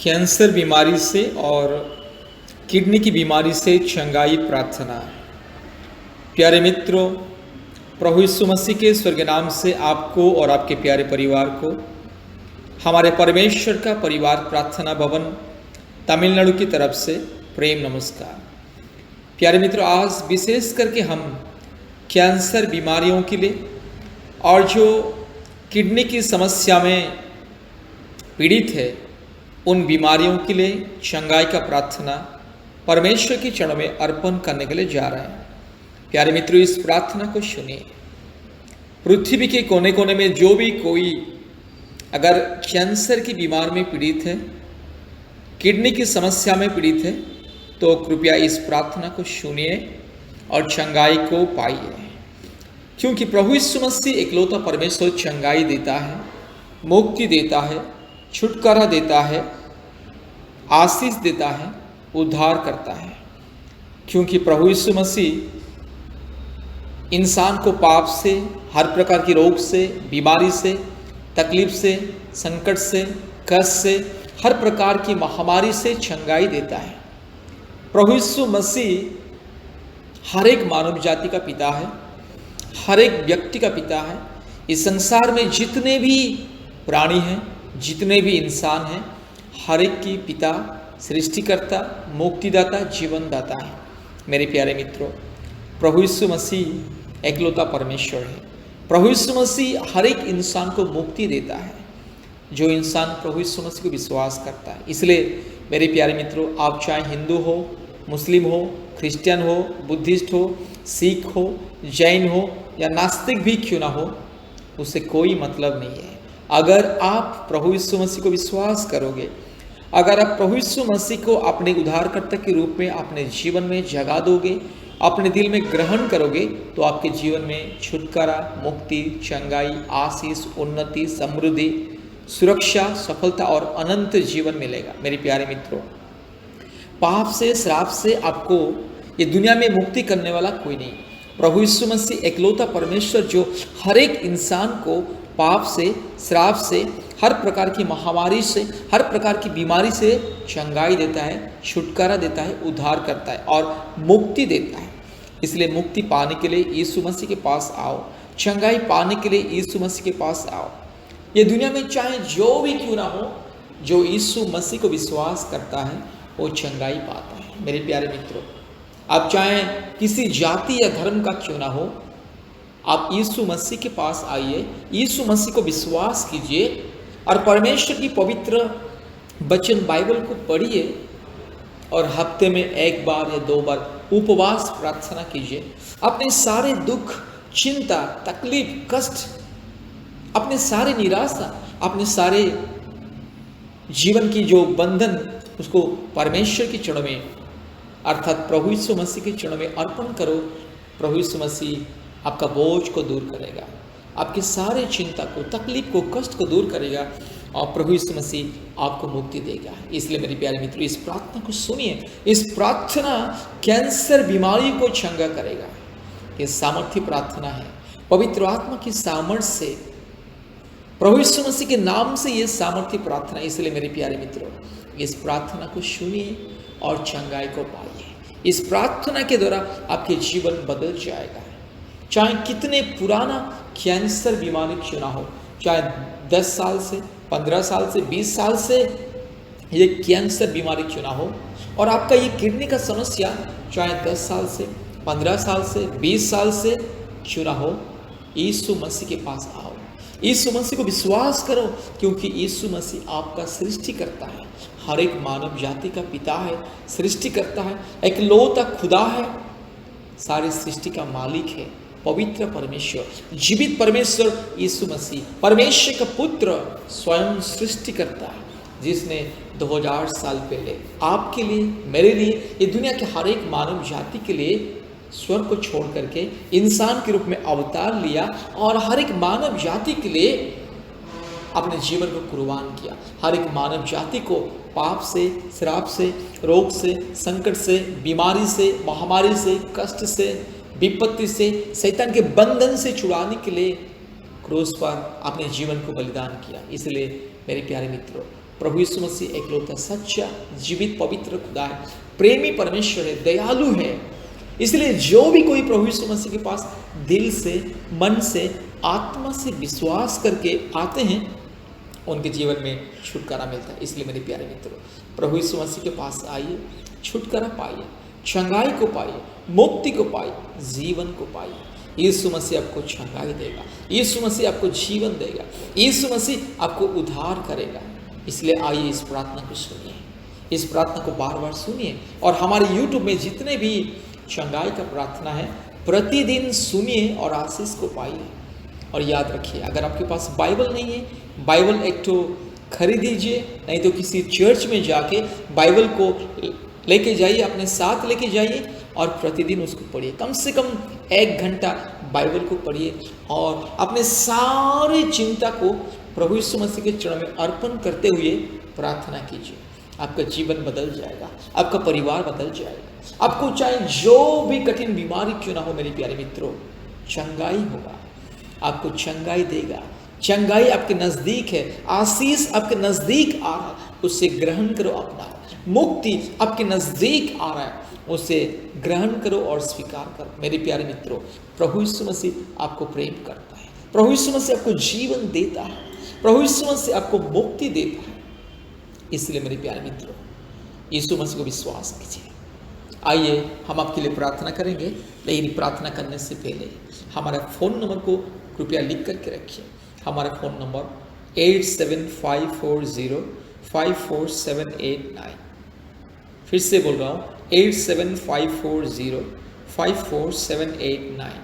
Cancer बीमारी से और किडनी की बीमारी से चंगाई प्रार्थना। प्यारे मित्रों, प्रभु यीशु मसीह के स्वर्ग नाम से आपको और आपके प्यारे परिवार को हमारे परमेश्वर का परिवार प्रार्थना भवन तमिलनाडु की तरफ से प्रेम नमस्कार। प्यारे मित्रों, आज विशेष करके हम कैंसर बीमारियों के लिए और जो किडनी की समस्या में पीड़ित है उन बीमारियों के लिए चंगाई का प्रार्थना परमेश्वर के चरणों में अर्पण करने के लिए जा रहे हैं। प्यारे मित्रों, इस प्रार्थना को सुनिए। पृथ्वी के कोने कोने में जो भी कोई अगर कैंसर की बीमारी में पीड़ित है, किडनी की समस्या में पीड़ित है, तो कृपया इस प्रार्थना को सुनिए और चंगाई को पाइए, क्योंकि प्रभु यीशु मसीह इकलौता परमेश्वर चंगाई देता है, मुक्ति देता है, छुटकारा देता है, आशीष देता है, उद्धार करता है। क्योंकि प्रभु यीशु मसीह इंसान को पाप से, हर प्रकार की रोग से, बीमारी से, तकलीफ से, संकट से, कष्ट से, हर प्रकार की महामारी से चंगाई देता है। प्रभु यीशु मसीह हर एक मानव जाति का पिता है, हर एक व्यक्ति का पिता है। इस संसार में जितने भी प्राणी हैं, जितने भी इंसान हैं, हर एक की पिता, सृष्टिकर्ता, मुक्तिदाता, जीवनदाता है। मेरे प्यारे मित्रों, प्रभु यीशु मसीह एकलौता परमेश्वर है। प्रभु यीशु मसीह हर एक इंसान को मुक्ति देता है, जो इंसान प्रभु यीशु मसीह को विश्वास करता है। इसलिए मेरे प्यारे मित्रों, आप चाहे हिंदू हो, मुस्लिम हो, क्रिश्चियन हो, बुद्धिस्ट हो, सिख हो, जैन हो या नास्तिक भी क्यों ना हो, उससे कोई मतलब नहीं है। अगर आप प्रभु यीशु मसीह को विश्वास करोगे, अगर आप प्रभु यीशु मसीह को अपने उद्धारकर्ता के रूप में अपने जीवन में जगा दोगे, अपने दिल में ग्रहण करोगे, तो आपके जीवन में छुटकारा, मुक्ति, चंगाई, आशीष, उन्नति, समृद्धि, सुरक्षा, सफलता और अनंत जीवन मिलेगा। मेरे प्यारे मित्रों, पाप से, श्राप से आपको ये दुनिया में मुक्ति करने वाला कोई नहीं। प्रभु यीशु मसीह एकलौता परमेश्वर जो हर एक इंसान को पाप से, श्राप से, हर प्रकार की महामारी से, हर प्रकार की बीमारी से चंगाई देता है, छुटकारा देता है, उद्धार करता है और मुक्ति देता है। इसलिए मुक्ति पाने के लिए यीशु मसीह के पास आओ, चंगाई पाने के लिए यीशु मसीह के पास आओ। ये दुनिया में चाहे जो भी क्यों ना हो, जो यीशु मसीह को विश्वास करता है वो चंगाई पाता है। मेरे प्यारे मित्रों, आप चाहे किसी जाति या धर्म का क्यों ना हो, आप यीशु मसीह के पास आइए, यीशु मसीह को विश्वास कीजिए और परमेश्वर की पवित्र वचन बाइबल को पढ़िए और हफ्ते में एक बार या 2 बार उपवास प्रार्थना कीजिए। अपने सारे दुख, चिंता, तकलीफ, कष्ट, अपने सारे निराशा, अपने सारे जीवन की जो बंधन, उसको परमेश्वर के चरणों में अर्थात प्रभु यीशु मसीह के चरणों में अर्पण करो। प्रभु यीशु मसीह आपका बोझ को दूर करेगा, आपके सारे चिंता को, तकलीफ को, कष्ट को दूर करेगा और प्रभु यीशु मसीह आपको मुक्ति देगा। इसलिए मेरे प्यारे मित्रों, इस प्रार्थना को सुनिए। इस प्रार्थना कैंसर बीमारी को चंगा करेगा। ये सामर्थ्य प्रार्थना है, पवित्र आत्मा की सामर्थ्य से, प्रभु यीशु मसीह के नाम से ये सामर्थ्य प्रार्थना। इसलिए मेरे प्यारे मित्रों, इस प्रार्थना को सुनिए और चंगाई को पाइए। इस प्रार्थना के द्वारा आपके जीवन बदल जाएगा। चाहे कितने पुराना कैंसर बीमारी क्यों ना हो, चाहे 10 साल से, 15 साल से, 20 साल से ये कैंसर बीमारी क्यों ना हो, और आपका ये किडनी का समस्या चाहे 10 साल से, 15 साल से, 20 साल से क्यों ना हो, यीशु मसीह के पास आओ, यीशु मसीह को विश्वास करो, क्योंकि यीशु मसीह आपका सृष्टि करता है, हर एक मानव जाति का पिता है, सृष्टि करता है, एकलौता खुदा है, सारी सृष्टि का मालिक है, पवित्र परमेश्वर, जीवित परमेश्वर यीशु मसीह, परमेश्वर का पुत्र, स्वयं सृष्टि करता है, जिसने 2000 साल पहले आपके लिए, मेरे लिए, ये दुनिया के हर एक मानव जाति के लिए स्वर्ग को छोड़ करके इंसान के रूप में अवतार लिया और हर एक मानव जाति के लिए अपने जीवन को कुर्बान किया। हर एक मानव जाति को पाप से, श्राप से, रोग से, संकट से, बीमारी से, महामारी से, कष्ट से, विपत्ति से, शैतान के बंधन से छुड़ाने के लिए क्रूस पर अपने जीवन को बलिदान किया। इसलिए मेरे प्यारे मित्रों, प्रभु यीशु मसीह एकलौता सच्चा जीवित पवित्र खुदा है, प्रेमी परमेश्वर है, दयालु है। इसलिए जो भी कोई प्रभु यीशु मसीह के पास दिल से, मन से, आत्मा से विश्वास करके आते हैं, उनके जीवन में छुटकारा मिलता है। इसलिए मेरे प्यारे मित्रों, प्रभु यीशु मसीह के पास आइए, छुटकारा पाइए, चंगाई को पाइए, मुक्ति को पाइए, जीवन को पाइए। यीशु मसीह आपको चंगाई देगा, यीशु मसीह आपको जीवन देगा, यीशु मसीह आपको उद्धार करेगा। इसलिए आइए इस प्रार्थना को सुनिए, इस प्रार्थना को बार बार सुनिए। और हमारे YouTube में जितने भी चंगाई का प्रार्थना है, प्रतिदिन सुनिए और आशीष को पाइए। और याद रखिए, अगर आपके पास बाइबल नहीं है, बाइबल एक तो खरीद दीजिए, नहीं तो किसी चर्च में जाके बाइबल को लेके जाइए, अपने साथ लेके जाइए और प्रतिदिन उसको पढ़िए। कम से कम 1 घंटा बाइबल को पढ़िए और अपने सारे चिंता को प्रभु यीशु मसीह के चरणों में अर्पण करते हुए प्रार्थना कीजिए। आपका जीवन बदल जाएगा, आपका परिवार बदल जाएगा। आपको चाहे जो भी कठिन बीमारी क्यों ना हो मेरे प्यारे मित्रों, चंगाई होगा, आपको चंगाई देगा। चंगाई आपके नजदीक है, आशीष आपके नजदीक आ रहा है, उसे ग्रहण करो अपना। मुक्ति आपके नजदीक आ रहा है, उसे ग्रहण करो और स्वीकार करो। मेरे प्यारे मित्रों, प्रभु यीशु मसीह आपको प्रेम करता है, प्रभु यीशु मसीह आपको जीवन देता है, प्रभु यीशु मसीह आपको मुक्ति देता है। इसलिए मेरे प्यारे मित्रों, यीशु मसीह को विश्वास कीजिए। आइए हम आपके लिए प्रार्थना करेंगे, लेकिन प्रार्थना करने से पहले हमारा फ़ोन नंबर को कृपया लिख करके रखिए। हमारा फ़ोन नंबर 8754054789। फिर से बोल रहा हूँ, 8754054789।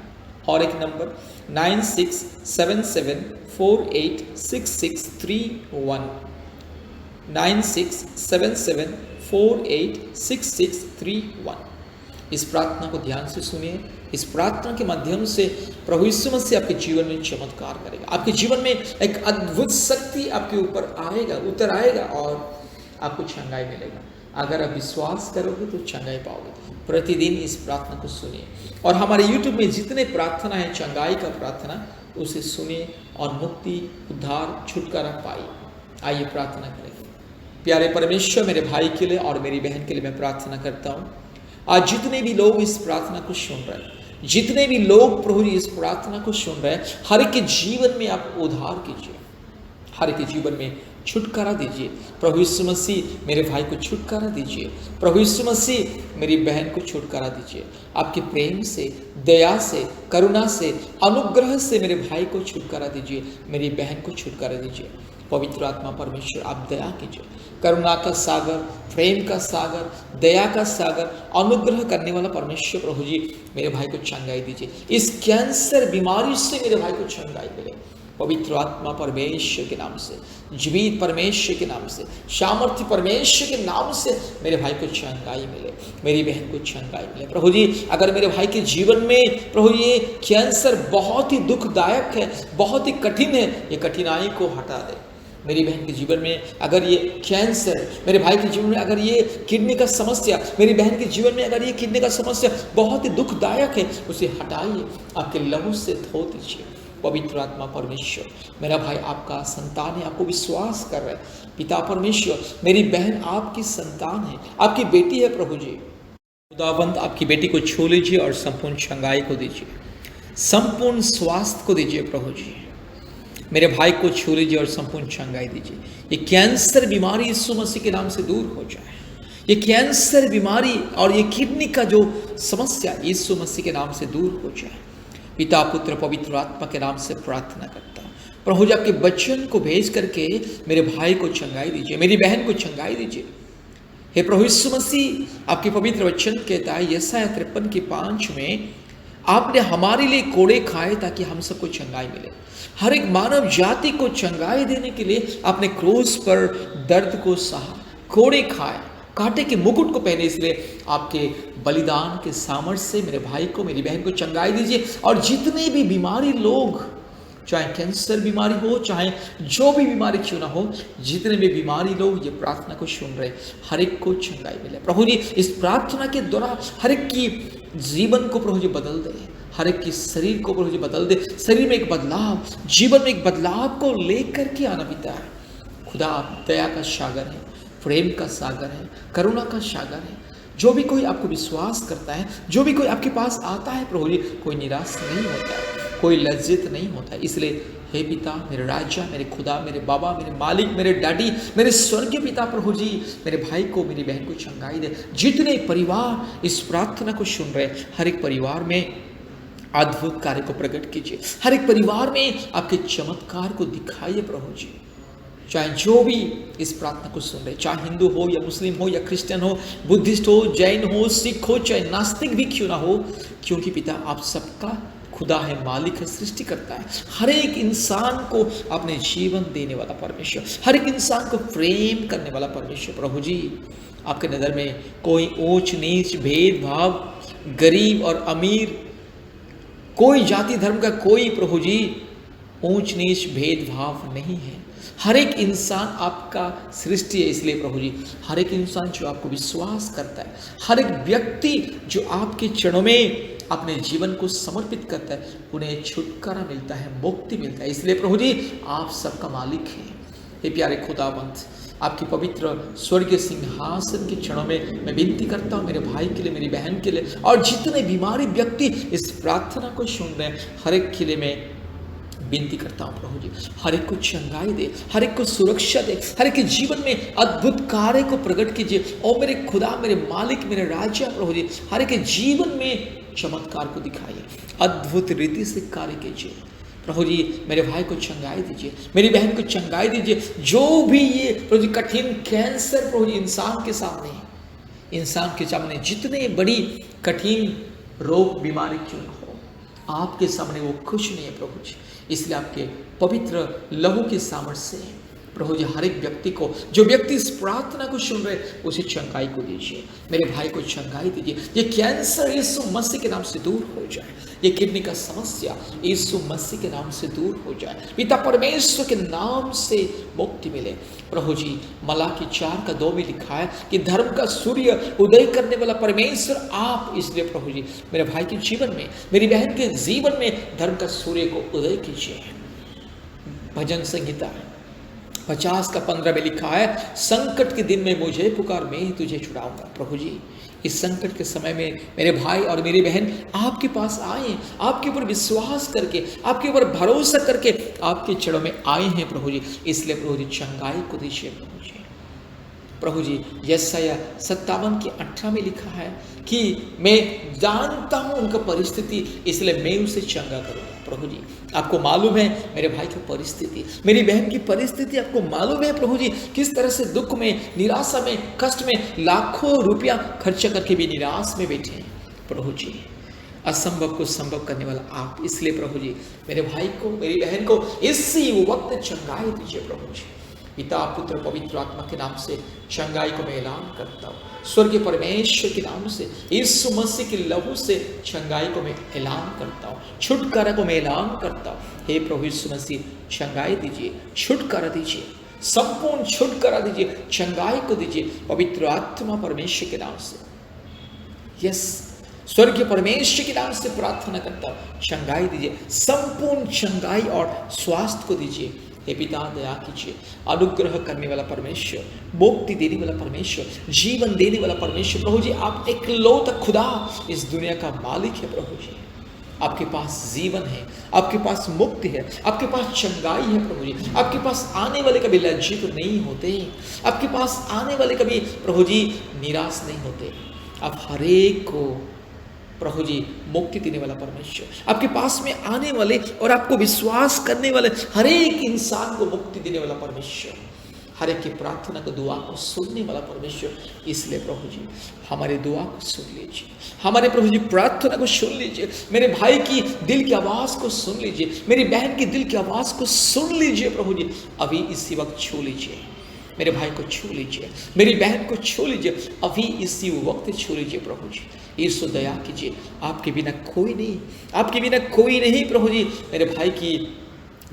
और एक नंबर 9677486631, 9677486631। इस प्रार्थना को ध्यान से सुनिए। इस प्रार्थना के माध्यम से प्रभु यीशु मसीह आपके जीवन में चमत्कार करेगा। आपके जीवन में एक अद्भुत शक्ति आपके ऊपर आएगा, उतर आएगा और आपको चंगाई मिलेगा। अगर आप विश्वास करोगे तो चंगाई पाओगे। प्रतिदिन इस प्रार्थना को सुनिए और हमारे YouTube में जितने प्रार्थना है चंगाई का प्रार्थना, उसे सुनिए और मुक्ति, उद्धार, छुटकारा पाइए। आइए प्रार्थना करेंगे। प्यारे परमेश्वर, मेरे भाई के लिए और मेरी बहन के लिए मैं प्रार्थना करता हूँ। आज जितने भी लोग इस प्रार्थना को सुन रहे हैं, जितने भी लोग प्रभु जी इस प्रार्थना को सुन रहे हैं, हर एक के जीवन में आप उद्धार कीजिए, हर एक के जीवन में छुटकारा दीजिए। प्रभु यीशु मसीह मेरे भाई को छुटकारा दीजिए, प्रभु यीशु मसीह मेरी बहन को छुटकारा दीजिए। आपके प्रेम से, दया से, करुणा से, अनुग्रह से मेरे भाई को छुटकारा दीजिए, मेरी बहन को छुटकारा दीजिए। पवित्र आत्मा परमेश्वर, आप दया कीजिए। करुणा का सागर, प्रेम का सागर, दया का सागर, अनुग्रह करने वाला परमेश्वर प्रभु जी मेरे भाई को चंगाई दीजिए। इस कैंसर बीमारी से मेरे भाई को चंगाई मिले। पवित्र आत्मा परमेश्वर के नाम से, जीवित परमेश्वर के नाम से, सामर्थ्य परमेश्वर के नाम से मेरे भाई को चंगाई मिले, मेरी बहन को चंगाई मिले। प्रभु जी, अगर मेरे भाई के जीवन में प्रभु ये कैंसर बहुत ही दुखदायक है, बहुत ही कठिन है, ये कठिनाई को हटा दे। मेरी बहन के जीवन में अगर ये कैंसर, मेरे भाई के जीवन में अगर ये किडनी का समस्या, मेरी बहन के जीवन में अगर ये किडनी का समस्या बहुत ही दुखदायक है, उसे हटाइए, आपके लहू से धो दीजिए। पवित्र आत्मा परमेश्वर, मेरा भाई आपका संतान है, आपको विश्वास कर रहा है। पिता परमेश्वर, मेरी बहन आपकी संतान है, आपकी बेटी है। प्रभु जी, खुदावंत आपकी बेटी को छू लीजिए और संपूर्ण चंगाई को दीजिए, संपूर्ण स्वास्थ्य को दीजिए। प्रभु जी, मेरे भाई को छू लीजिए और संपूर्ण चंगाई दीजिए। ये कैंसर बीमारी यीशु मसीह के नाम से दूर हो जाए। ये कैंसर बीमारी और ये किडनी का जो समस्या यीशु मसीह के नाम से दूर हो जाए। पिता, पुत्र, पवित्र आत्मा के नाम से प्रार्थना करता हूँ। प्रभु जी, आपके वचन को भेज करके मेरे भाई को चंगाई दीजिए, मेरी बहन को चंगाई दीजिए। हे प्रभु यीशु मसीह, आपके पवित्र वचन कहता है यशायाह 53:5 में, आपने हमारे लिए कोड़े खाए ताकि हम सबको चंगाई मिले। हर एक मानव जाति को चंगाई देने के लिए आपने क्रूस पर दर्द को सहा, कोड़े खाए, कांटे के मुकुट को पहने। इसलिए आपके बलिदान के सामर्थ्य से मेरे भाई को, मेरी बहन को चंगाई दीजिए। और जितने भी बीमारी लोग, चाहे कैंसर बीमारी हो, चाहे जो भी बीमारी क्यों ना हो, जितने भी बीमारी लोग ये प्रार्थना को सुन रहे, हर एक को चंगाई मिले। प्रभु जी, इस प्रार्थना के द्वारा हर एक की जीवन को प्रभु जी बदल दे, हर एक की शरीर को प्रभु जी बदल दे। शरीर में एक बदलाव, जीवन में एक बदलाव को लेकर के आना पिता है। खुदा आप दया का सागर है, प्रेम का सागर है, करुणा का सागर है। जो भी कोई आपको विश्वास करता है, जो भी कोई आपके पास आता है प्रभु जी, कोई निराश नहीं होता है, कोई लज्जित नहीं होता है। इसलिए हे पिता, मेरे राजा, मेरे खुदा, मेरे बाबा, मेरे मालिक, मेरे डैडी, मेरे स्वर्गीय पिता प्रभु जी, मेरे भाई को, मेरी बहन को चंगाई दे। जितने परिवार इस प्रार्थना को सुन रहे, हर एक परिवार में अद्भुत कार्य को प्रकट कीजिए, हर एक परिवार में आपके चमत्कार को दिखाइए प्रभु जी। चाहे जो भी इस प्रार्थना को सुन रहे, चाहे हिंदू हो या मुस्लिम हो या क्रिश्चियन हो, बुद्धिस्ट हो, जैन हो, सिख हो, चाहे नास्तिक भी क्यों ना हो, क्योंकि पिता आप सबका खुदा है, मालिक है, सृष्टि करता है। हर एक इंसान को अपने जीवन देने वाला परमेश्वर, हर एक इंसान को प्रेम करने वाला परमेश्वर प्रभु जी, आपके नज़र में कोई ऊंच नीच, भेदभाव, गरीब और अमीर, कोई जाति धर्म का कोई प्रभु जी ऊंच नीच भेदभाव नहीं है। हर एक इंसान आपका सृष्टि है। इसलिए प्रभु जी, हर एक इंसान जो आपको विश्वास करता है, हर एक व्यक्ति जो आपके चरणों में अपने जीवन को समर्पित करता है, उन्हें छुटकारा मिलता है, मुक्ति मिलता है। इसलिए प्रभु जी, आप सबका मालिक हैं। हे प्यारे खुदावंत, आपकी पवित्र स्वर्गीय सिंहासन के क्षणों में मैं विनती करता हूँ मेरे भाई के लिए, मेरी बहन के लिए, और जितने बीमारी व्यक्ति इस प्रार्थना को सुन रहे हैं, हर एक के लिए मैं विनती करता हूँ प्रभु जी, हर एक को चंगाई दे, हर एक को सुरक्षा दे, हर एक के जीवन में अद्भुत कार्य को प्रकट कीजिए। और मेरे खुदा, मेरे मालिक, मेरे राजा प्रभु जी, हर एक के जीवन में चमत्कार को दिखाइए, अद्भुत रीति से कार्य कीजिए प्रभु जी। मेरे भाई को चंगाई दीजिए, मेरी बहन को चंगाई दीजिए। जो भी ये प्रभु जी कठिन कैंसर प्रभु जी इंसान के सामने जितने बड़ी कठिन रोग बीमारी क्यों ना हो, आपके सामने वो कुछ नहीं है प्रभु जी। इसलिए आपके पवित्र लहू के सामर्थ्य से प्रभु जी, हर एक व्यक्ति को, जो व्यक्ति इस प्रार्थना को सुन रहे, उसे चंगाई को दीजिए। मेरे भाई को चंगाई दीजिए। ये कैंसर यीशु मसीह के नाम से दूर हो जाए, ये किडनी का समस्या यीशु मसीह के नाम से दूर हो जाए। पिता परमेश्वर के नाम से मुक्ति मिले प्रभु जी। मलाकी 4:2 में लिखा है कि धर्म का सूर्य उदय करने वाला परमेश्वर आप। इसलिए प्रभु जी, मेरे भाई के जीवन में, मेरी बहन के जीवन में धर्म का सूर्य को उदय कीजिए। भजन संहिता 50:15 में लिखा है, संकट के दिन में मुझे पुकार, मैं ही तुझे छुड़ाऊंगा। प्रभु जी, इस संकट के समय में मेरे भाई और मेरी बहन आपके पास आए, आपके ऊपर विश्वास करके, आपके ऊपर भरोसा करके आपके चरणों में आए हैं प्रभु जी। इसलिए प्रभु जी, चंगाई को दीजिए प्रभु जी। प्रभु जी, यशायाह 57:18 में लिखा है कि मैं जानता हूं उनका परिस्थिति, इसलिए मैं उसे चंगा करूंगा। प्रभु जी, आपको मालूम है मेरे भाई की परिस्थिति, मेरी बहन की परिस्थिति आपको मालूम है प्रभु जी, किस तरह से दुख में, निराशा में, कष्ट में लाखों रुपया खर्चा करके भी निराश में बैठे हैं प्रभु जी। असंभव को संभव करने वाला आप। इसलिए प्रभु जी, मेरे भाई को, मेरी बहन को इसी वक्त चंगाई दीजिए प्रभु जी। पिता, पुत्र, पवित्र आत्मा के नाम से चंगाई को मैं ऐलान करता हूँ। स्वर्गीय परमेश्वर के नाम से, यीशु मसीह के लहू से चंगाई को मैं ऐलान करता हूँ, छुटकारा को मैं ऐलान करता हूँ। हे प्रभु यीशु मसीह, चंगाई दीजिए, छुटकारा दीजिए, संपूर्ण छुटकारा दीजिए, चंगाई को दीजिए पवित्र आत्मा परमेश्वर के नाम से। यस, स्वर्गीय परमेश्वर के नाम से प्रार्थना करता हूँ, चंगाई दीजिए, संपूर्ण चंगाई और स्वास्थ्य को दीजिए। हे पिता, दया कीजिए, अनुग्रह करने वाला परमेश्वर, मुक्ति देने वाला परमेश्वर, जीवन देने वाला परमेश्वर प्रभु जी, आप इकलौता खुदा इस दुनिया का मालिक है प्रभु जी। आपके पास जीवन है, आपके पास मुक्ति है, आपके पास चंगाई है प्रभु जी। आपके पास आने वाले कभी लज्जित नहीं होते, आपके पास आने वाले कभी प्रभु जी निराश नहीं होते। आप हरेक को प्रभु जी मुक्ति देने वाला परमेश्वर, आपके पास में आने वाले और आपको विश्वास करने वाले हर एक इंसान को मुक्ति देने वाला परमेश्वर, हर एक की प्रार्थना को, दुआ को सुनने वाला परमेश्वर। इसलिए प्रभु जी, हमारे दुआ को सुन लीजिए, हमारे प्रभु जी प्रार्थना को सुन लीजिए, मेरे भाई की दिल की आवाज़ को सुन लीजिए, मेरी बहन की दिल की आवाज़ को सुन लीजिए प्रभु जी। अभी इसी वक्त छू लीजिए, मेरे भाई को छू लीजिए, मेरी बहन को छू लीजिए, अभी इसी वक्त छू लीजिए प्रभु जी। यीशु दया कीजिए, आपके बिना कोई नहीं, आपके बिना कोई नहीं प्रभु जी। मेरे भाई की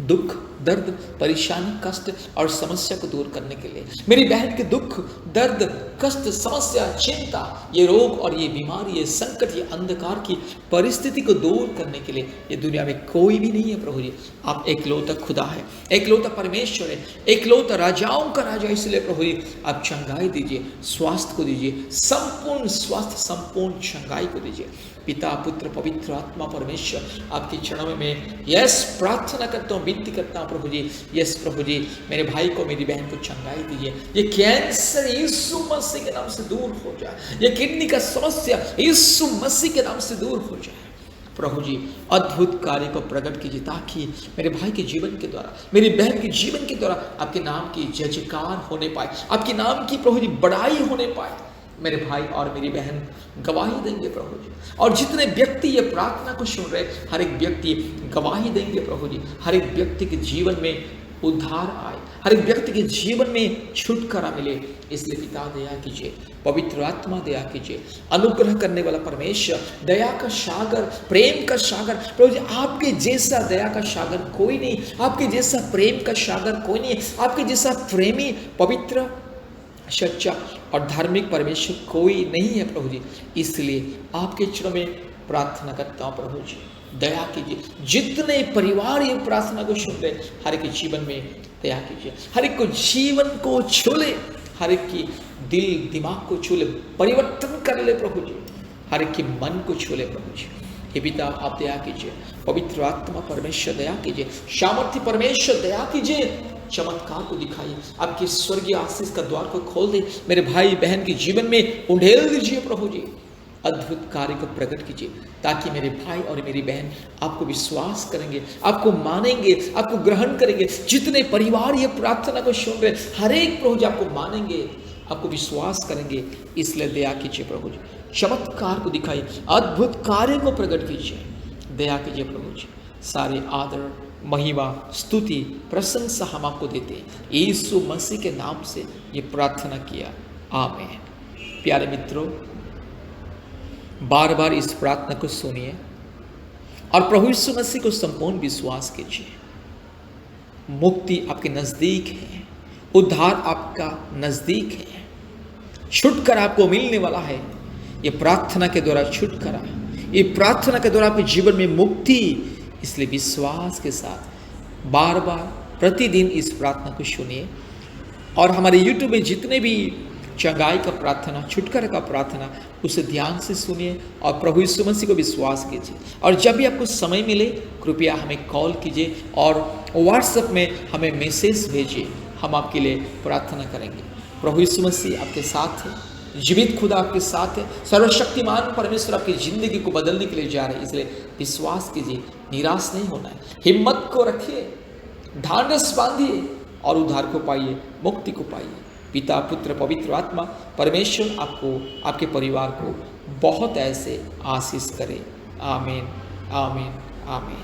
दुख दर्द, परेशानी, कष्ट और समस्या को दूर करने के लिए, मेरी बहन के दुख, दर्द, कष्ट, समस्या, चिंता, ये रोग और ये बीमारी, ये संकट, ये अंधकार की परिस्थिति को दूर करने के लिए ये दुनिया में कोई भी नहीं है प्रभु जी। आप एकलौता खुदा है, एकलौता परमेश्वर है, एकलौता राजाओं का राजा। इसलिए प्रभु जी आप चंगाई दीजिए, स्वास्थ्य को दीजिए, संपूर्ण स्वास्थ्य, संपूर्ण चंगाई को दीजिए। पिता, पुत्र, पवित्र आत्मा परमेश्वर आपके चरणों में यस प्रार्थना करता हूँ, विनती करता हूँ प्रभु जी। यस प्रभु जी, मेरे भाई को, मेरी बहन को चंगाई दीजिए। ये कैंसर यीशु मसीह के नाम से दूर हो जाए, ये किडनी का समस्या यीशु मसीह के नाम से दूर हो जाए। प्रभु जी अद्भुत कार्य को प्रकट कीजिए ताकि मेरे भाई के जीवन के द्वारा, मेरी बहन के जीवन के द्वारा आपके नाम की जय जयकार होने पाए, आपके नाम की प्रभु जी बड़ाई होने पाए। मेरे भाई और मेरी बहन गवाही देंगे प्रभु जी, और जितने व्यक्ति ये प्रार्थना को सुन रहे, हर एक व्यक्ति गवाही देंगे प्रभु जी। हर एक व्यक्ति के जीवन में उद्धार आए, हर एक व्यक्ति के जीवन में छुटकारा मिले। इसलिए पिता दया कीजिए, पवित्र आत्मा दया कीजिए, अनुग्रह करने वाला परमेश्वर, दया का सागर, प्रेम का सागर प्रभु जी, आपके जैसा दया का सागर कोई नहीं, आपके जैसा प्रेम का सागर कोई नहीं, आपके जैसा प्रेमी, पवित्र, सच्चा और धार्मिक परमेश्वर कोई नहीं है प्रभु जी। इसलिए आपके चरणों में प्रार्थना करता हूँ प्रभु जी, दया कीजिए। जितने परिवार ये प्रार्थना को सुन रहे, हर एक के जीवन में दया कीजिए, हर एक को जीवन को छूले, हर एक की दिल दिमाग को छूले, परिवर्तन कर ले प्रभु जी, हर एक के मन को छूले प्रभु जी। हे पिता आप दया कीजिए, पवित्र आत्मा परमेश्वर दया कीजिए, सामर्थ्य परमेश्वर दया कीजिए, चमत्कार को दिखाइए, आपके स्वर्गीय आशीष का द्वार को खोल दे, मेरे भाई बहन के जीवन में उंडेल दीजिए प्रभु जी। अद्भुत कार्य को प्रकट कीजिए ताकि मेरे भाई और मेरी बहन आपको विश्वास करेंगे, आपको मानेंगे, आपको ग्रहण करेंगे। जितने परिवार ये प्रार्थना को सुन रहे, हर एक प्रभु जी आपको मानेंगे, आपको विश्वास करेंगे। इसलिए दया कीजिए प्रभु जी, चमत्कार को दिखाइए, अद्भुत कार्य को प्रकट कीजिए, दया कीजिए प्रभु जी। सारे आदर, महिमा, स्तुति, प्रशंसा हम आपको देते हैं, यीशु मसीह के नाम से ये प्रार्थना किया, आमीन। प्यारे मित्रों, बार बार इस प्रार्थना को सुनिए और प्रभु यीशु मसीह को संपूर्ण विश्वास कीजिए। मुक्ति आपके नजदीक है, उद्धार आपका नजदीक है, छुटकारा आपको मिलने वाला है। ये प्रार्थना के द्वारा छुटकारा, ये प्रार्थना के द्वारा आपके जीवन में मुक्ति। इसलिए विश्वास के साथ बार बार प्रतिदिन इस प्रार्थना को सुनिए और हमारे YouTube में जितने भी चंगाई का प्रार्थना, छुटकारा का प्रार्थना, उसे ध्यान से सुनिए और प्रभु यीशु मसीह को विश्वास कीजिए। और जब भी आपको समय मिले कृपया हमें कॉल कीजिए और व्हाट्सएप में हमें मैसेज भेजिए, हम आपके लिए प्रार्थना करेंगे। प्रभु यीशु मसीह आपके साथ है, जीवित खुदा आपके साथ है, सर्वशक्तिमान परमेश्वर आपकी जिंदगी को बदलने के लिए जा रहे हैं। इसलिए विश्वास कीजिए, निराश नहीं होना है, हिम्मत को रखिए, ढांढस बांधिए और उद्धार को पाइए, मुक्ति को पाइए। पिता, पुत्र, पवित्र आत्मा परमेश्वर आपको, आपके परिवार को बहुत ऐसे आशीष करे। आमीन, आमीन, आमीन।